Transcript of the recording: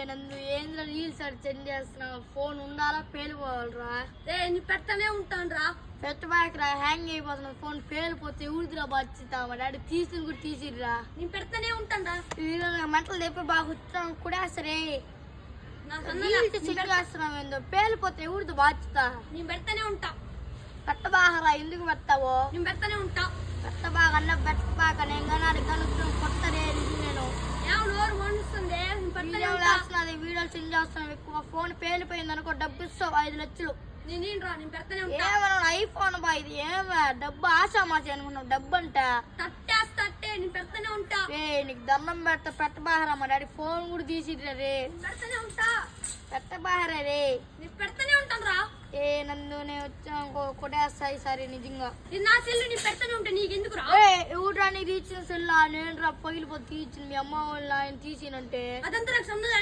నందు ఏంద్ర reels send చేస్తున్నావు ఫోన్ ఉండాలా పేలిపోవాలరా నీ పెడతానే ఉంటాను రా పెట్టబాకరా హ్యాంగ్ అయిపోతున్నా ఫోన్ పేలిపోతే ఊరిదిరా బాధ్యత మా డాడీ తీసుకుని కూడా తీసిర్రా నేను పెడతానే ఉంటాను రా మంటలు తెప్పి బాగా వచ్చాను కూడా సరే నా చేస్తున్నావు ఏందో పేలిపోతే ఊరిది బాధ్యత నేను పెడతానే ఉంటా పెట్టబాకరా ఎందుకు పెడతావో నేను పెడతానే ఉంటా పెట్టబాక అన్న పెట్టబాక నేను కానీ కనుక్కుని కొట్టరే నేను నోరు వండుతుంది వీడియోలు సెండ్ చేస్తున్నావు ఎక్కువ ఫోన్ పేలిపోయింది అనుకో డబ్బు ఇస్తావు 5 లక్షలు నేను రా నేను పెడతానే ఉంటా ఏమన్నా ఐఫోన్ బా ఇది ఏమా డబ్బు ఆశామాసి అనుకున్నావు డబ్బు అంట తట్టే నేను పెడతానే ఉంటా నీకు దండం పెట్టబాహరా మా డాడీ ఫోన్ కూడా తీసిర్రా రే పెడతానే ఉంటా పెట్టబాహరా రే నేను పెడతానే ఉంటాను రా నందు నేను వచ్చా కొట్టేస్తాయి సరే నిజంగా నా సెల్లు నీ పెడతానే ఉంటా నీకెందుకు రా ఊటానికి తీసిన సెల్లా నేను రా పగిలిపోతే తీసిన మీ అమ్మ వాళ్ళు ఆయన తీసినంటే అదంతా నాకు సంబంధం